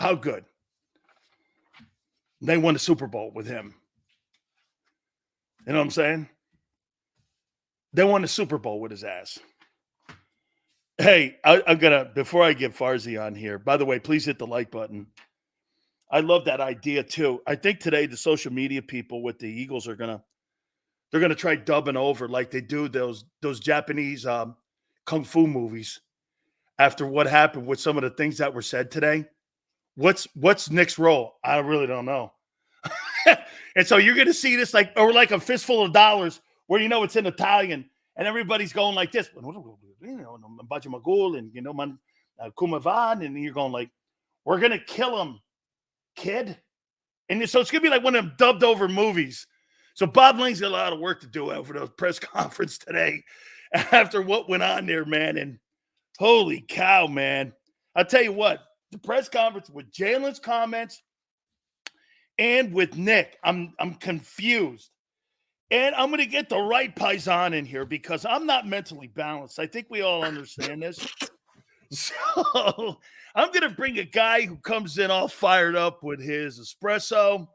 How good? They won the Super Bowl with him. You know what I'm saying? They won the Super Bowl with his ass. Hey, I'm going to, before I get Farzy on here, by the way, please hit the like button. I love that idea too. I think today the social media people with the Eagles are they're gonna try dubbing over like they do those Japanese kung fu movies after what happened with some of the things that were said today. What's Nick's role? I really don't know. And so you're gonna see this like a fistful of dollars where it's in Italian and everybody's going like this, Magul and Kumavan, and you're going like, we're gonna kill him, kid. And so it's gonna be like one of them dubbed over movies. So Bob Lane's got a lot of work to do over the press conference today after what went on there, man. And holy cow, man. I'll tell you what, the press conference with Jalen's comments and with Nick, I'm confused. And I'm going to get the right paisan in here because I'm not mentally balanced. I think we all understand this. So I'm going to bring a guy who comes in all fired up with his espresso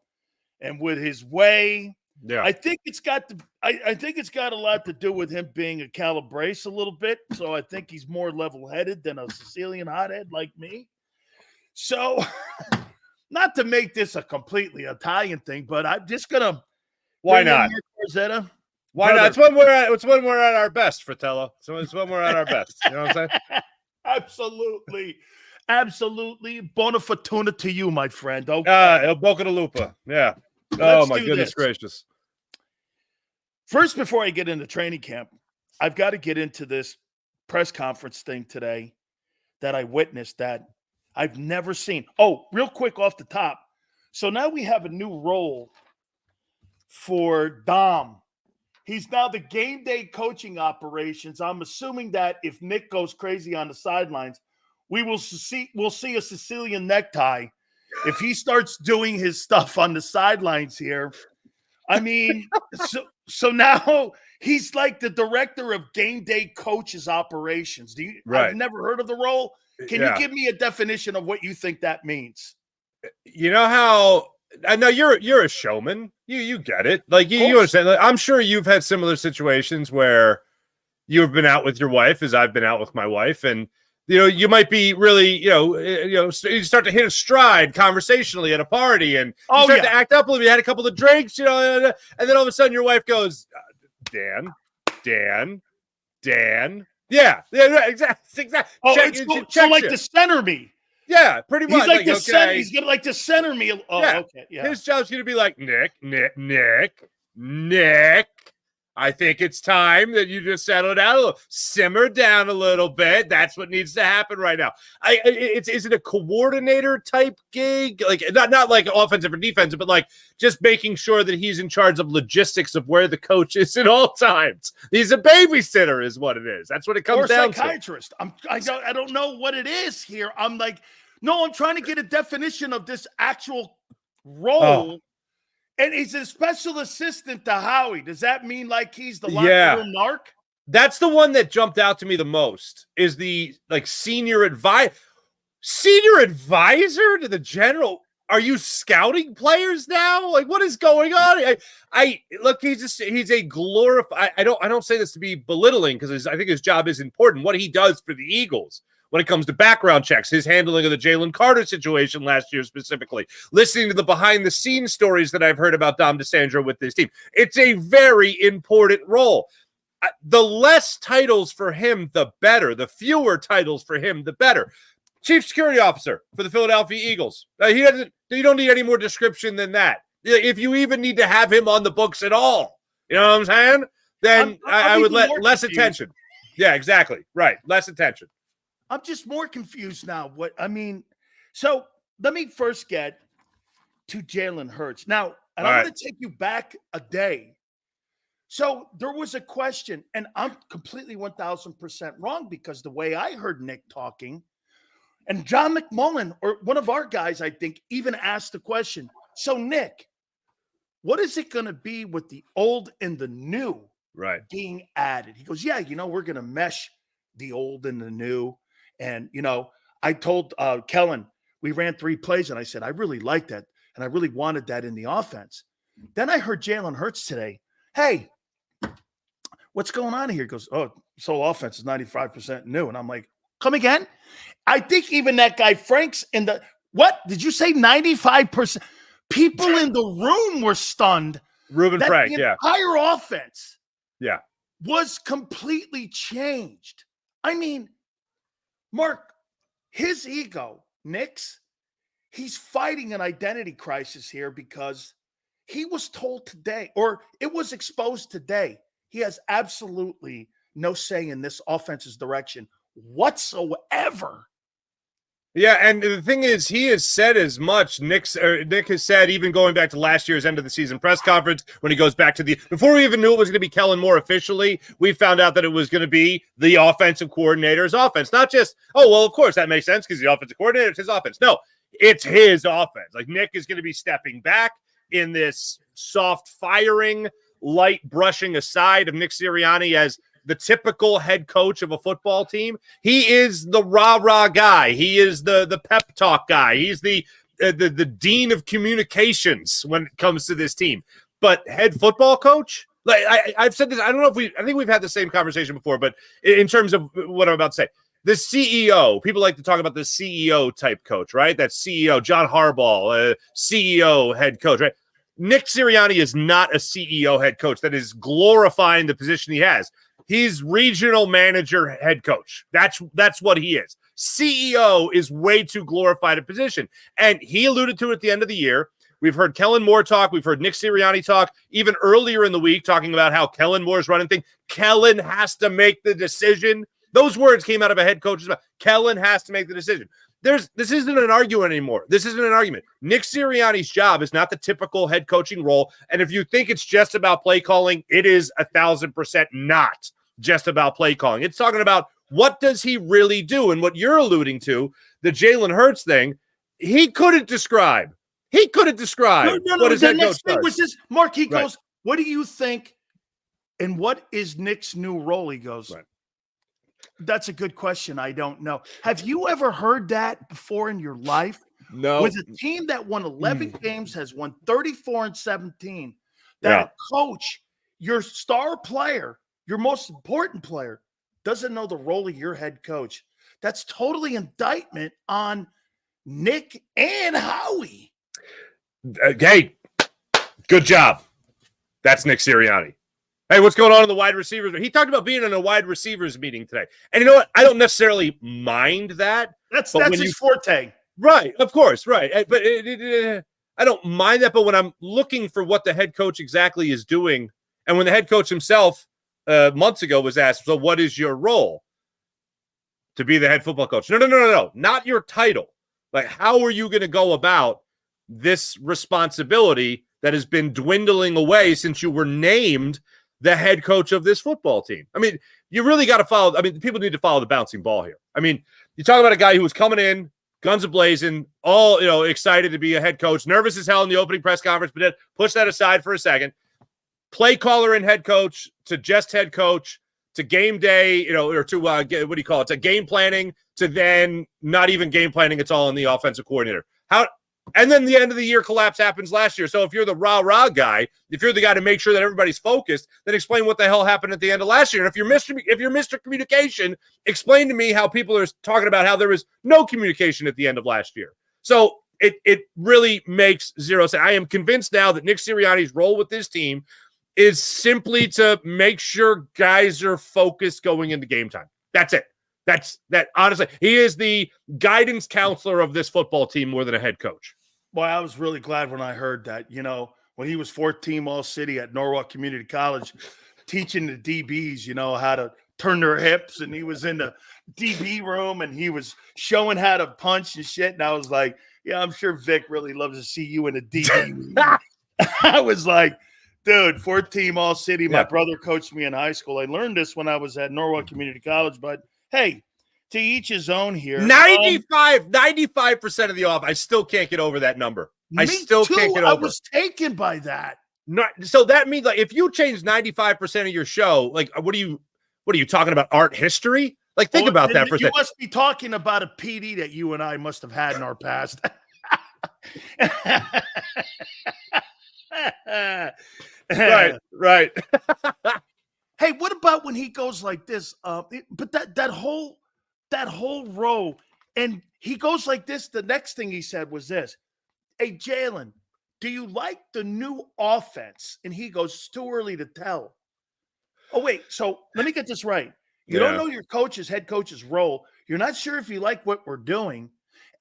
and with his whey. Yeah, I think it's got a lot to do with him being a Calabrese a little bit. So I think he's more level-headed than a Sicilian hothead like me. So not to make this a completely Italian thing, but I'm just gonna. Why not? Farzetta. Why not? It's when we're at our best, Fratello. So it's when we're at our best. You know what I'm saying? Absolutely. Bona fortuna to you, my friend. Okay. El Boca de Lupa. Yeah. Let's my do goodness this. gracious. First, before I get into training camp, I've got to get into this press conference thing today that I witnessed that I've never seen. Oh, real quick off the top. So now we have a new role for Dom. He's now the game day coaching operations. I'm assuming that if Nick goes crazy on the sidelines, we'll see a Sicilian necktie. If he starts doing his stuff on the sidelines here, I mean, so now he's like the director of game day coaches operations. Right. I've never heard of the role. Can you give me a definition of what you think that means? You know how I know you're a showman. You get it. Like you understand. Like, I'm sure you've had similar situations where you've been out with your wife, as I've been out with my wife, and you might be really, you start to hit a stride conversationally at a party, and you start to act up a little bit. You had a couple of drinks, and then all of a sudden your wife goes, Dan. Yeah, exactly. Oh, so like to center me. Yeah, pretty much. He's like the center. He's gonna like to center me. Oh, yeah. Okay. Yeah. His job's gonna be like, Nick. I think it's time that you just settle down a little, simmer down a little bit. That's what needs to happen right now. Is it a coordinator type gig? Like not like offensive or defensive, but like just making sure that he's in charge of logistics of where the coach is at all times. He's a babysitter, is what it is. That's what it comes down to. Or psychiatrist. I don't know what it is here. I'm like, no, I'm trying to get a definition of this actual role. Oh. And he's a special assistant to Howie. Does that mean like he's the locker room Marc? That's the one that jumped out to me the most. Is the senior advisor to the general? Are you scouting players now? Like, what is going on? I look. He's a glorified. I don't say this to be belittling because I think his job is important. What he does for the Eagles. When it comes to background checks, his handling of the Jalen Carter situation last year specifically, listening to the behind-the-scenes stories that I've heard about Dom DeSandro with this team. It's a very important role. The less titles for him, the better. The fewer titles for him, the better. Chief Security Officer for the Philadelphia Eagles. You don't need any more description than that. If you even need to have him on the books at all, you know what I'm saying? Then I would let less attention. Yeah, exactly. Right. Less attention. I'm just more confused now. So let me first get to Jalen Hurts. Now, and I'm going to take you back a day. So there was a question, and I'm completely 1,000% wrong because the way I heard Nick talking, and John McMullen, or one of our guys, I think, even asked the question, so Nick, what is it going to be with the old and the new being added? He goes, yeah, we're going to mesh the old and the new. And, I told Kellen, we ran 3 plays, and I said, I really like that, and I really wanted that in the offense. Then I heard Jalen Hurts today. Hey, what's going on here? He goes, oh, this whole offense is 95% new. And I'm like, come again? I think even that guy Frank's in the – what? Did you say 95%? People in the room were stunned. Reuben Frank, the entire offense was completely changed. I mean, Mark, his ego, Nick's, he's fighting an identity crisis here because he was told today, or it was exposed today, he has absolutely no say in this offense's direction whatsoever. Yeah, and the thing is, he has said as much. Nick has said, even going back to last year's end of the season press conference, when he goes back to before we even knew it was going to be Kellen Moore officially, we found out that it was going to be the offensive coordinator's offense. Not just, oh, well, of course, that makes sense because the offensive coordinator, it's his offense. No, it's his offense. Like, Nick is going to be stepping back in this soft firing, light brushing aside of Nick Sirianni as the typical head coach of a football team. He is the rah-rah guy. He is the pep talk guy. He's the dean of communications when it comes to this team. But head football coach, like I've said this, I don't know if I think we've had the same conversation before, but in terms of what I'm about to say, the CEO, people like to talk about the CEO type coach, right? That CEO, John Harbaugh, CEO head coach, right? Nick Sirianni is not a CEO head coach that is glorifying the position he has. He's regional manager head coach. That's what he is. CEO is way too glorified a position. And he alluded to it at the end of the year. We've heard Kellen Moore talk. We've heard Nick Sirianni talk even earlier in the week, talking about how Kellen Moore's running things. Kellen has to make the decision. Those words came out of a head coach's mouth. Kellen has to make the decision. This isn't an argument anymore. This isn't an argument. Nick Sirianni's job is not the typical head coaching role. And if you think it's just about play calling, it is 1,000% not just about play calling. It's talking about what does he really do? And what you're alluding to, the Jalen Hurts thing, he couldn't describe. What his head coach does. Was this, Mark, he goes, what do you think? And what is Nick's new role? He goes, that's a good question. I don't know. Have you ever heard that before in your life? No. With a team that won 11 games, has won 34-17, that a coach, your star player, your most important player, doesn't know the role of your head coach. That's totally indictment on Nick and Howie. Hey, good job. That's Nick Sirianni. Hey, what's going on in the wide receivers? He talked about being in a wide receivers meeting today. And you know what? I don't necessarily mind that. That's his forte. Right, of course, right. But I don't mind that. But when I'm looking for what the head coach exactly is doing, and when the head coach himself months ago was asked, so what is your role? To be the head football coach. No. Not your title. Like, how are you going to go about this responsibility that has been dwindling away since you were named the head coach of this football team? I mean, you really got to follow. I mean, people need to follow the bouncing ball here. I mean, you talk about a guy who was coming in, guns a-blazing, all, excited to be a head coach, nervous as hell in the opening press conference, but then push that aside for a second. Play caller and head coach to just head coach to game day, or to what do you call it? To game planning, to then not even game planning. It's all on the offensive coordinator. And then the end of the year collapse happens last year. So if you're the rah-rah guy, if you're the guy to make sure that everybody's focused, then explain what the hell happened at the end of last year. And if you're Mr. Communication, explain to me how people are talking about how there was no communication at the end of last year. So it really makes zero sense. I am convinced now that Nick Sirianni's role with this team is simply to make sure guys are focused going into game time. That's it. That honestly, he is the guidance counselor of this football team more than a head coach. Well, I was really glad when I heard that, when he was 4th-team All-City at Norwalk Community College, teaching the DBs, how to turn their hips. And he was in the DB room and he was showing how to punch and shit. And I was like, yeah, I'm sure Vic really loves to see you in a DB. I was like, dude, 4th-team All-City. My brother coached me in high school. I learned this when I was at Norwalk Community College, but hey, to each his own here. 95% of the off. I still can't get over that number. I still can't get over. I was taken by that. So that means, like, if you change 95% of your show, like, what are you talking about? Art history? Like, think about that for a You second. must be talking about a PD that you and I must have had in our past. Right. Hey, what about when he goes like this? But that whole row, and he goes like this. The next thing he said was this: "Hey, Jalen, do you like the new offense?" And he goes, "It's too early to tell." Oh, wait. So let me get this right. You don't know your head coach's role. You're not sure if you like what we're doing.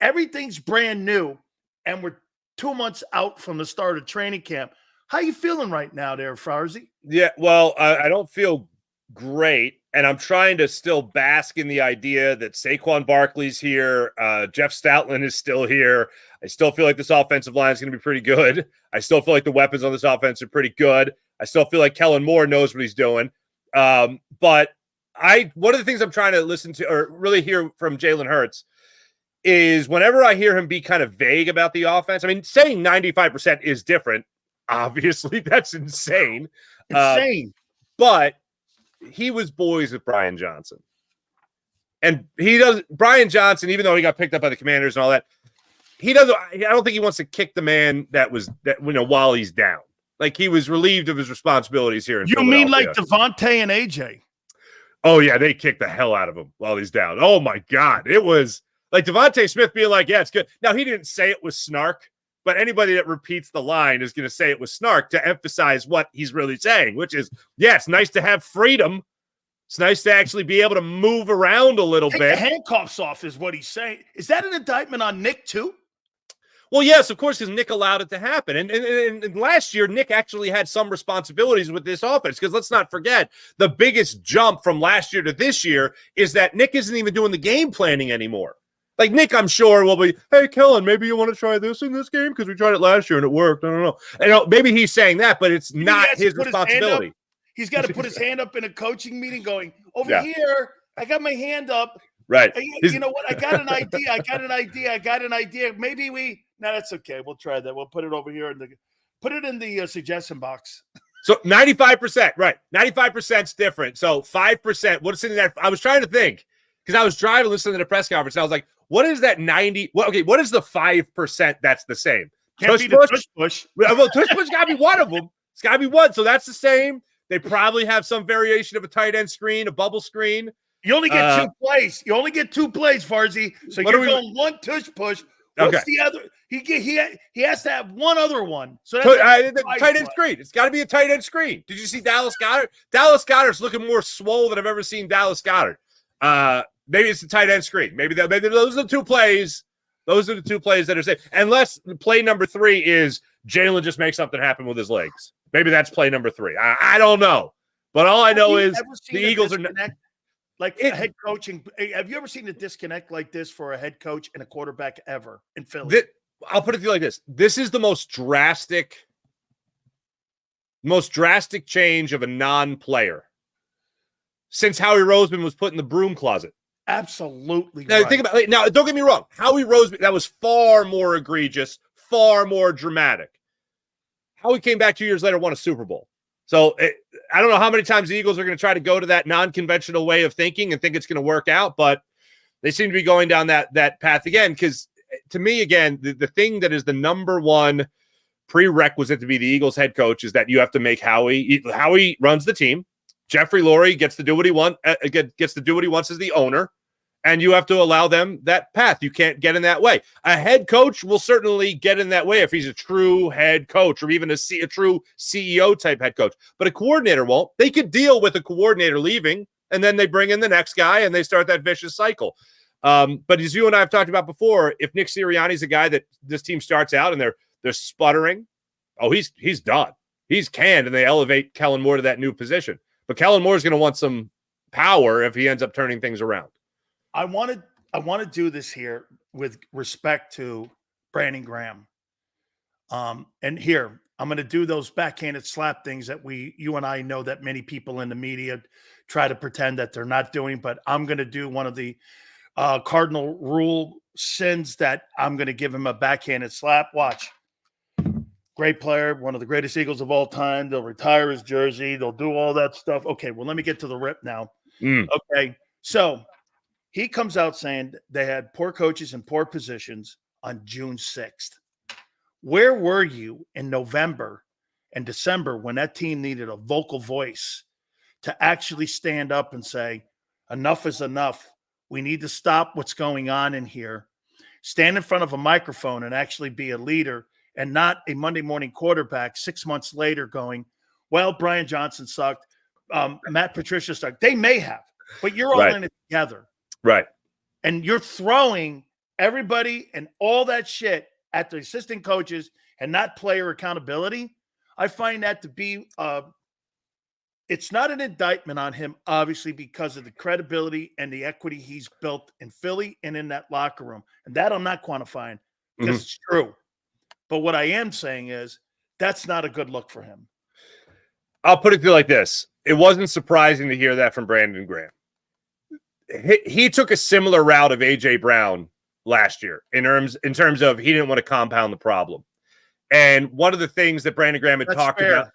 Everything's brand new, and we're 2 months out from the start of training camp. How you feeling right now there, Farzy? Yeah, well, I don't feel great, and I'm trying to still bask in the idea that Saquon Barkley's here. Jeff Stoutland is still here. I still feel like this offensive line is going to be pretty good. I still feel like the weapons on this offense are pretty good. I still feel like Kellen Moore knows what he's doing. But one of the things I'm trying to listen to or really hear from Jalen Hurts is whenever I hear him be kind of vague about the offense, I mean, saying 95% is different. Obviously, that's insane. But he was boys with Brian Johnson. And Brian Johnson, even though he got picked up by the Commanders and all that, I don't think he wants to kick the man while he's down. Like, he was relieved of his responsibilities here in Philadelphia. You mean like Devontae and AJ? Oh, yeah, they kicked the hell out of him while he's down. Oh, my God. It was like Devontae Smith being like, yeah, it's good. Now, he didn't say it with snark, but anybody that repeats the line is going to say it with snark to emphasize what he's really saying, which is, yeah, it's nice to have freedom. It's nice to actually be able to move around a little bit. The handcuffs off is what he's saying. Is that an indictment on Nick, too? Well, yes, of course, because Nick allowed it to happen. And last year, Nick actually had some responsibilities with this offense, because let's not forget, the biggest jump from last year to this year is that Nick isn't even doing the game planning anymore. Like, Nick, I'm sure, will be, hey, Kellen, maybe you want to try this in this game because we tried it last year and it worked. I don't know. And maybe he's saying that, but it's not his responsibility. He's got to put his hand up in a coaching meeting going, over here, I got my hand up. Right. You know what? I got an idea. Maybe no, that's okay. We'll try that. We'll put it over here put it in the suggestion box. So 95%, right. 95% is different. So 5%, what's in that? I was trying to think because I was driving, listening to the press conference. And I was like, what is that 90? Well, okay, what is the 5% that's the same? Can't be the tush push. Well, tush push got to be one of them. It's got to be one. So that's the same. They probably have some variation of a tight end screen, a bubble screen. You only get 2 plays. You only get 2 plays, Farzy. So you're going one tush push. What's the other? He has to have one other one. So that's tight end screen. It's got to be a tight end screen. Did you see Dallas Goedert? Dallas Goedert's looking more swole than I've ever seen Dallas Goedert. Maybe it's the tight end screen. Maybe those are the 2 plays. Those are the 2 plays that are safe. Unless play number 3 is Jalen just makes something happen with his legs. Maybe that's play number 3. I don't know. But all I know is the Eagles are not. Like a head coaching. Have you ever seen a disconnect like this for a head coach and a quarterback ever in Philly? I'll put it to you like this. This is the most drastic change of a non-player since Howie Roseman was put in the broom closet. Absolutely. Now, think about it. Now, don't get me wrong. Howie Roseman, that was far more egregious, far more dramatic. Howie came back 2 years later, won a Super Bowl. So I don't know how many times the Eagles are going to try to go to that non-conventional way of thinking and think it's going to work out, but they seem to be going down that path again. Because to me, again, the thing that is the number one prerequisite to be the Eagles head coach is that you have to make Howie runs the team. Jeffrey Lurie gets to do what he wants as the owner, and you have to allow them that path. You can't get in that way. A head coach will certainly get in that way if he's a true head coach or even a true CEO type head coach. But a coordinator won't. They could deal with a coordinator leaving, and then they bring in the next guy, and they start that vicious cycle. But as you and I have talked about before, if Nick Sirianni is a guy that this team starts out and they're sputtering, he's done. He's canned, and they elevate Kellen Moore to that new position. But Kellen Moore is going to want some power if he ends up turning things around. I want to do this here with respect to Brandon Graham. And here, I'm going to do those backhanded slap things that you and I know that many people in the media try to pretend that they're not doing, but I'm going to do one of the cardinal rule sins that I'm going to give him a backhanded slap. Watch. Great player, one of the greatest Eagles of all time. They'll retire his jersey. They'll do all that stuff. Okay, well, let me get to the rip now. Okay, so He comes out saying they had poor coaches and poor positions on June 6th. Where were you in November and December when that team needed a vocal voice to actually stand up and say, enough is enough. We need to stop what's going on in here. Stand in front of a microphone and actually be a leader and not a Monday morning quarterback 6 months later going, well, Brian Johnson sucked. Matt Patricia sucked. They may have, but you're all in it together. Right. And you're throwing everybody and all that shit at the assistant coaches and not player accountability. I find that to be it's not an indictment on him, obviously, because of the credibility and the equity he's built in Philly and in that locker room. And that I'm not quantifying because it's true. But what I am saying is that's not a good look for him. I'll put it to you like this. It wasn't surprising to hear that from Brandon Graham. He took a similar route of A.J. Brown last year in terms of he didn't want to compound the problem. And one of the things that Brandon Graham had talked about,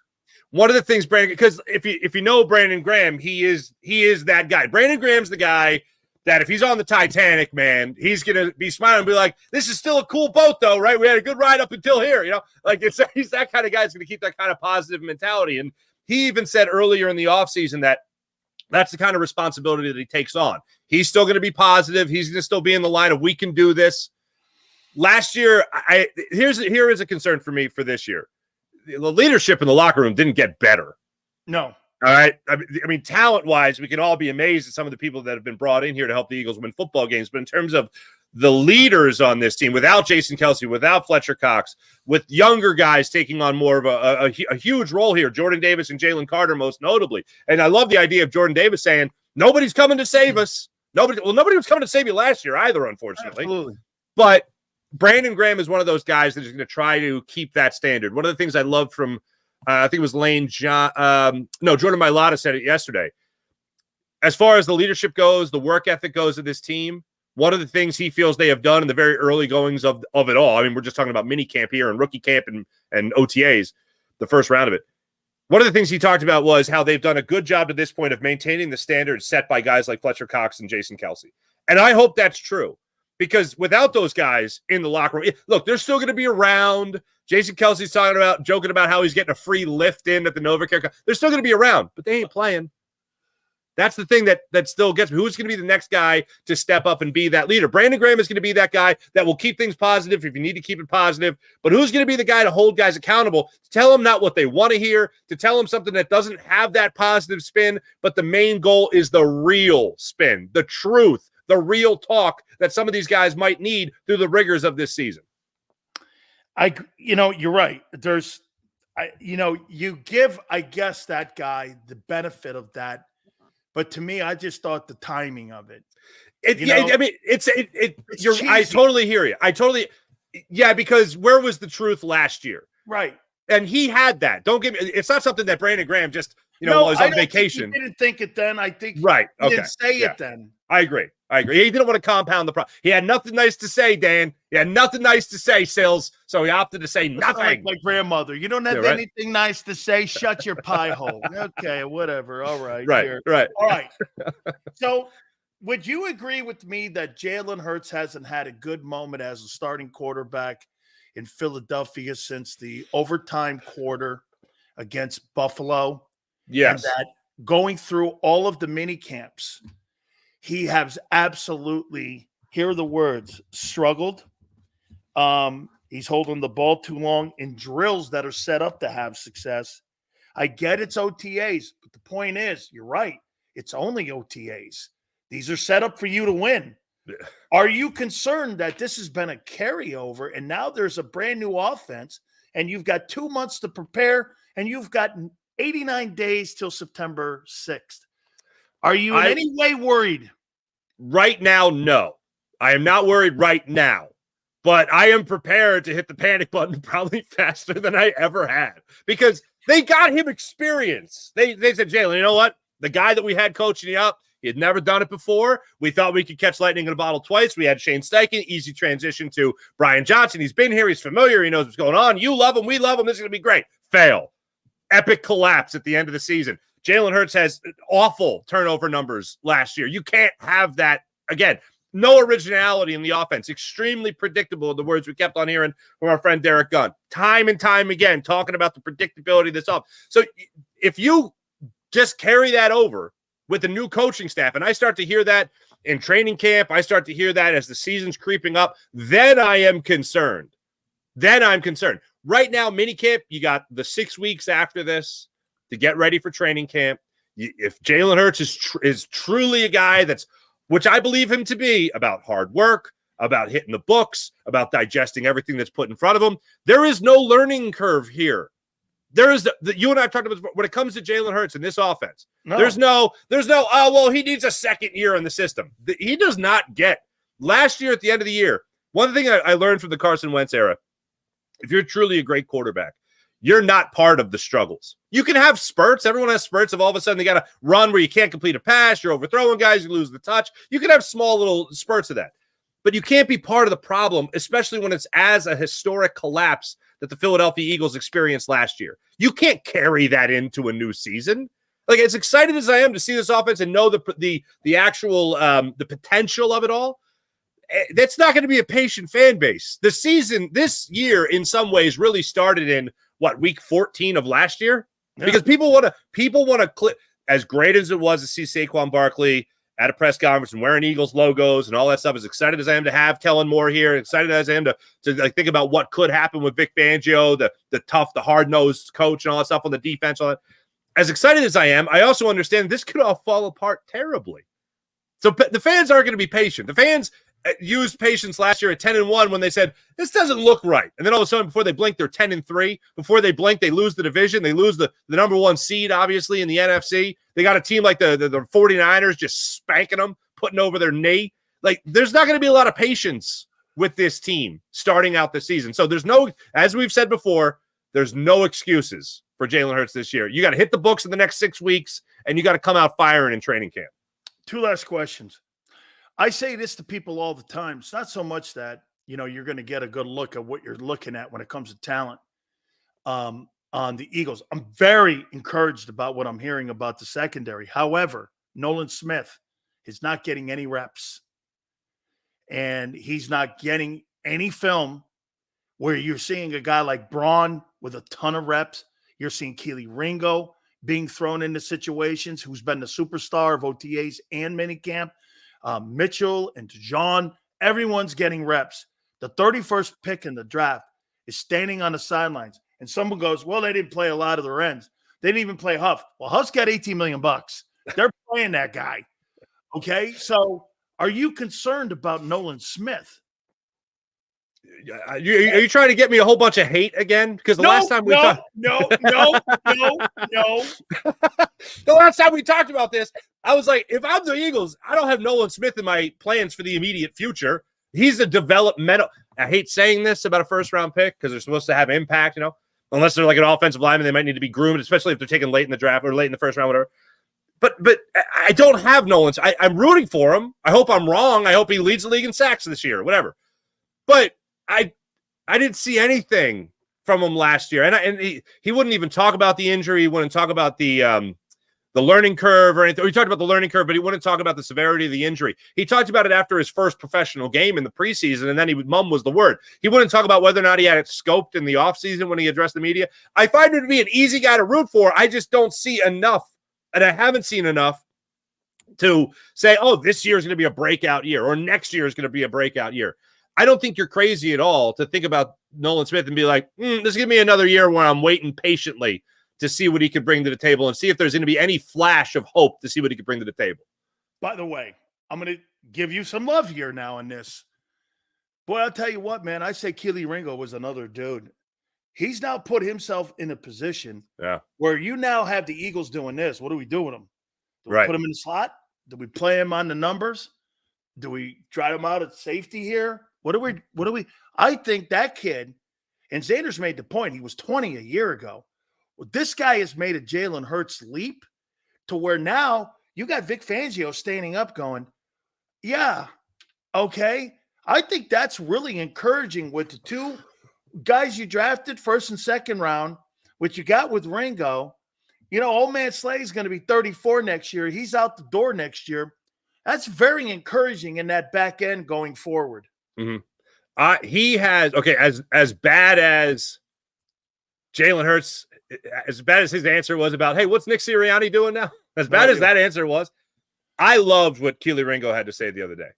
one of the things Brandon, because if you know Brandon Graham, he is that guy. Brandon Graham's the guy that if he's on the Titanic, man, he's gonna be smiling and be like, "This is still a cool boat, though, right? We had a good ride up until here, you know." Like he's that kind of guy that's gonna keep that kind of positive mentality. And he even said earlier in the offseason that that's the kind of responsibility that he takes on. He's still going to be positive. He's going to still be in the line of we can do this. Last year, here is a concern for me for this year. The leadership in the locker room didn't get better. No. All right. I mean, talent-wise, we can all be amazed at some of the people that have been brought in here to help the Eagles win football games. But in terms of the leaders on this team, without Jason Kelce, without Fletcher Cox, with younger guys taking on more of a huge role here, Jordan Davis and Jalen Carter most notably. And I love the idea of Jordan Davis saying, nobody's coming to save us. Nobody was coming to save you last year either, unfortunately. Absolutely. But Brandon Graham is one of those guys that is going to try to keep that standard. One of the things I loved from, I think it was Jordan Mailata said it yesterday. As far as the leadership goes, the work ethic goes of this team, one of the things he feels they have done in the very early goings of it all, I mean, we're just talking about mini camp here and rookie camp and OTAs, the first round of it. One of the things he talked about was how they've done a good job to this point of maintaining the standards set by guys like Fletcher Cox and Jason Kelce. And I hope that's true because without those guys in the locker room, look, they're still going to be around. Jason Kelce's joking about how he's getting a free lift in at the NovaCare. They're still going to be around, but they ain't playing. That's the thing that still gets me. Who's going to be the next guy to step up and be that leader? Brandon Graham is going to be that guy that will keep things positive if you need to keep it positive. But who's going to be the guy to hold guys accountable, to tell them not what they want to hear, to tell them something that doesn't have that positive spin, but the main goal is the real spin, the truth, the real talk that some of these guys might need through the rigors of this season. You're right. You give, I guess, that guy the benefit of that. But to me, I just thought the timing of it. I totally hear you. Because where was the truth last year? Right. And he had that. Don't get me. It's not something that Brandon Graham just, was on vacation. He didn't think it then. I think right. He didn't say it then. I agree. He didn't want to compound the problem. He had nothing nice to say, Dan. He had nothing nice to say, Sills. So he opted to say nothing. Like my grandmother. You don't have anything nice to say. Shut your pie hole. Okay, whatever. All right. Right. All right. So would you agree with me that Jalen Hurts hasn't had a good moment as a starting quarterback in Philadelphia since the overtime quarter against Buffalo? Yes. And that going through all of the mini camps, he has absolutely, here are the words, struggled. He's holding the ball too long in drills that are set up to have success. I get it's OTAs, but the point is, you're right. It's only OTAs. These are set up for you to win. Are you concerned that this has been a carryover and now there's a brand new offense and you've got 2 months to prepare and you've got 89 days till September 6th? Are you in any way worried? Right now, no. I am not worried right now. But I am prepared to hit the panic button probably faster than I ever had. Because they got him experience. They said, Jalen, you know what? The guy that we had coaching you up, he had never done it before. We thought we could catch lightning in a bottle twice. We had Shane Steichen, easy transition to Brian Johnson. He's been here. He's familiar. He knows what's going on. You love him. We love him. This is going to be great. Fail. Epic collapse at the end of the season. Jalen Hurts has awful turnover numbers last year. You can't have that again, no originality in the offense. Extremely predictable, the words we kept on hearing from our friend Derek Gunn. Time and time again, talking about the predictability of this offense. So if you just carry that over with the new coaching staff, and I start to hear that in training camp, I start to hear that as the season's creeping up, then I am concerned. Then I'm concerned. Right now, minicamp, you got the 6 weeks after this to get ready for training camp. If Jalen Hurts is truly a guy that's, which I believe him to be, about hard work, about hitting the books, about digesting everything that's put in front of him, there is no learning curve here. There is you and I have talked about when it comes to Jalen Hurts in this offense. No. There's no, oh, well, he needs a second year in the system. He does not get. Last year at the end of the year, one thing I learned from the Carson Wentz era, if you're truly a great quarterback, you're not part of the struggles. You can have spurts. Everyone has spurts of all of a sudden they got to run where you can't complete a pass. You're overthrowing guys. You lose the touch. You can have small little spurts of that. But you can't be part of the problem, especially when it's as a historic collapse that the Philadelphia Eagles experienced last year. You can't carry that into a new season. Like, as excited as I am to see this offense and know the actual the potential of it all, that's not going to be a patient fan base. The season this year, in some ways, really started in week 14 of last year, because people want to clip. As great as it was to see Saquon Barkley at a press conference and wearing Eagles logos and all that stuff, as excited as I am to have Kellen Moore here, excited as I am to like think about what could happen with Vic Fangio, the tough, the hard-nosed coach and all that stuff on the defense. All that. As excited as I am, I also understand this could all fall apart terribly. So the fans aren't going to be patient. The fans used patience last year at 10-1 when they said, this doesn't look right. And then all of a sudden, before they blink, they're 10-3. Before they blink, they lose the division. They lose the number one seed, obviously, in the NFC. They got a team like the 49ers just spanking them, putting over their knee. Like, there's not going to be a lot of patience with this team starting out the season. So there's no, as we've said before, there's no excuses for Jalen Hurts this year. You got to hit the books in the next 6 weeks, and you got to come out firing in training camp. 2 last questions. I say this to people all the time. It's not so much that, you're going to get a good look at what you're looking at when it comes to talent on the Eagles. I'm very encouraged about what I'm hearing about the secondary. However, Nolan Smith is not getting any reps, and he's not getting any film where you're seeing a guy like Braun with a ton of reps. You're seeing Keely Ringo being thrown into situations, who's been the superstar of OTAs and minicamp. Mitchell and Dijon, everyone's getting reps. The 31st pick in the draft is standing on the sidelines, and someone goes, well, they didn't play a lot of their ends. They didn't even play Huff. Well, Huff's got $18 million. They're playing that guy. Okay, so are you concerned about Nolan Smith? Are you trying to get me a whole bunch of hate again? Because the last time we talked, no. The last time we talked about this, I was like, if I'm the Eagles, I don't have Nolan Smith in my plans for the immediate future. He's a developmental. I hate saying this about a first-round pick because they're supposed to have impact, unless they're like an offensive lineman, they might need to be groomed, especially if they're taken late in the draft or late in the first round, whatever. But I don't have Nolan. I'm rooting for him. I hope I'm wrong. I hope he leads the league in sacks this year, whatever. But I didn't see anything from him last year, and he wouldn't even talk about the injury. He wouldn't talk about the learning curve or anything. He talked about the learning curve, but he wouldn't talk about the severity of the injury. He talked about it after his first professional game in the preseason, and then mum was the word. He wouldn't talk about whether or not he had it scoped in the offseason when he addressed the media. I find him to be an easy guy to root for. I just don't see enough, and I haven't seen enough to say, oh, this year is going to be a breakout year, or next year is going to be a breakout year. I don't think you're crazy at all to think about Nolan Smith and be like, this give me another year where I'm waiting patiently to see what he could bring to the table and see if there's going to be any flash of hope to see what he could bring to the table. By the way, I'm going to give you some love here now in this. Boy, I'll tell you what, man, I say Keely Ringo was another dude. He's now put himself in a position where you now have the Eagles doing this. What do we do with him? Do we put him in the slot? Do we play him on the numbers? Do we try him out at safety here? What do we? I think that kid, and Xander's made the point, he was 20 a year ago. Well, this guy has made a Jalen Hurts leap to where now you got Vic Fangio standing up going, yeah, okay. I think that's really encouraging with the 2 guys you drafted first and second round, which you got with Ringo. Old man Slay is going to be 34 next year. He's out the door next year. That's very encouraging in that back end going forward. Mm-hmm. He has, okay, as bad as Jalen Hurts, as bad as his answer was about, hey, what's Nick Sirianni doing now? As bad as that answer was, I loved what Keely Ringo had to say the other day.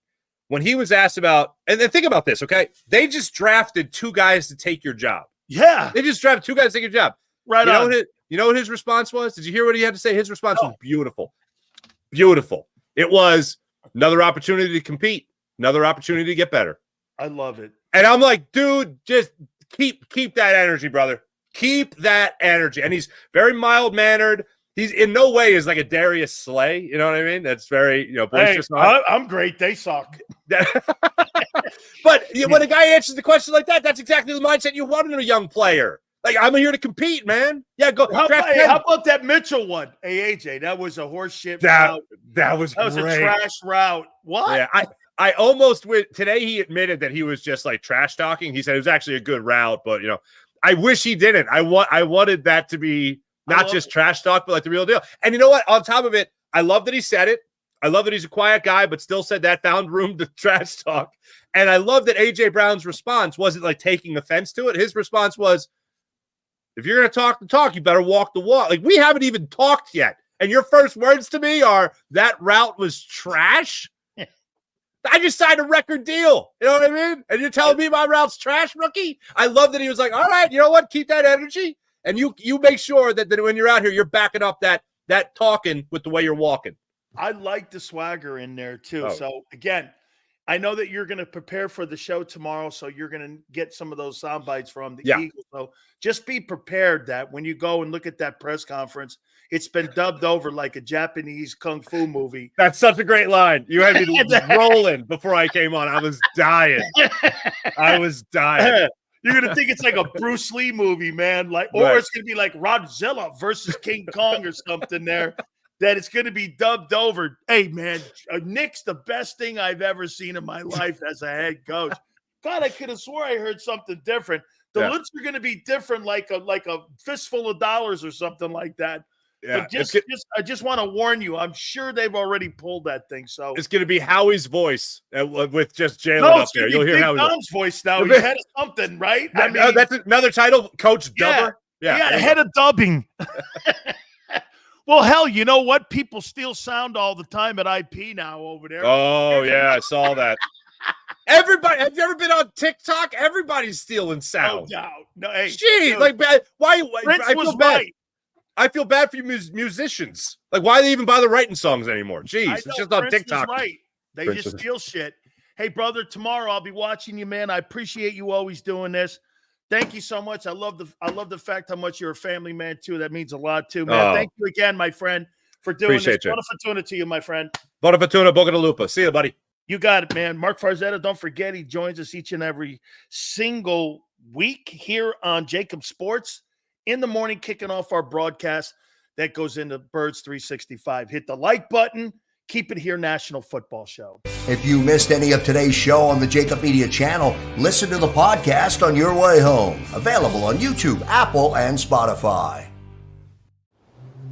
When he was asked about, and then think about this, okay? They just drafted 2 guys to take your job. Yeah. They just drafted 2 guys to take your job. Right on. You know what his response was? Did you hear what he had to say? His response was beautiful. Beautiful. It was another opportunity to compete, another opportunity to get better. I love it. And I'm like, dude, just keep that energy, brother. Keep that energy. And he's very mild-mannered. He's in no way is like a Darius Slay. You know what I mean? That's very, boisterous. Hey, I'm great. They suck. But when a guy answers the question like that, that's exactly the mindset you want in a young player. Like, I'm here to compete, man. Yeah, go. How about that Mitchell one? Hey, AJ, that was a horse shit route. That was a trash route. What? Yeah, I almost went today. He admitted that he was just like trash talking. He said it was actually a good route, but I wish he didn't. I wanted that to be not just trash talk, but like the real deal. And you know what? On top of it, I love that he said it. I love that he's a quiet guy, but still said that, found room to trash talk. And I love that AJ Brown's response wasn't like taking offense to it. His response was, if you're going to talk the talk, you better walk the walk. Like, we haven't even talked yet. And your first words to me are, that route was trash. I just signed a record deal. You know what I mean? And you're telling me my route's trash, rookie? I love that he was like, all right, you know what? Keep that energy. And you make sure that when you're out here, you're backing up that talking with the way you're walking. I like the swagger in there too. So again, I know that you're going to prepare for the show tomorrow, so you're going to get some of those sound bites from the Eagles. So just be prepared that when you go and look at that press conference, it's been dubbed over like a Japanese kung fu movie. That's such a great line. You had me rolling before I came on. I was dying. You're going to think it's like a Bruce Lee movie, man. Or it's going to be like Godzilla versus King Kong or something there. That it's going to be dubbed over. Hey, man, Nick's the best thing I've ever seen in my life as a head coach. God, I could have swore I heard something different. The looks are going to be different, like a fistful of dollars or something like that. Yeah, but I just want to warn you. I'm sure they've already pulled that thing. So it's going to be Howie's voice with just Jalen up there. You'll hear Howie's voice now. He's head of something, right? I mean, that's another title, Coach Dubber. Yeah, head of dubbing. Well, hell, you know what? People steal sound all the time at IP now over there. Oh, yeah, I saw that. Everybody, have you ever been on TikTok? Everybody's stealing sound. No doubt. No, hey, jeez, like, why? I feel bad. Right. I feel bad for you musicians. Like, why do they even bother writing songs anymore? Jeez, it's just on TikTok. Right. They just steal shit. Hey, brother, tomorrow I'll be watching you, man. I appreciate you always doing this. Thank you so much. I love the fact how much you're a family man too. That means a lot too, man. Thank you again, my friend, for doing this. Buona fortuna to you, my friend. Buona fortuna, Boca de Lupa. See you, buddy. You got it, man. Marc Farzetta, don't forget, he joins us each and every single week here on JAKIB Sports in the morning, kicking off our broadcast that goes into Birds 365. Hit the like button. Keep it here, National Football Show. If you missed any of today's show on the JAKIB Media channel, listen to the podcast on your way home. Available on YouTube, Apple, and Spotify.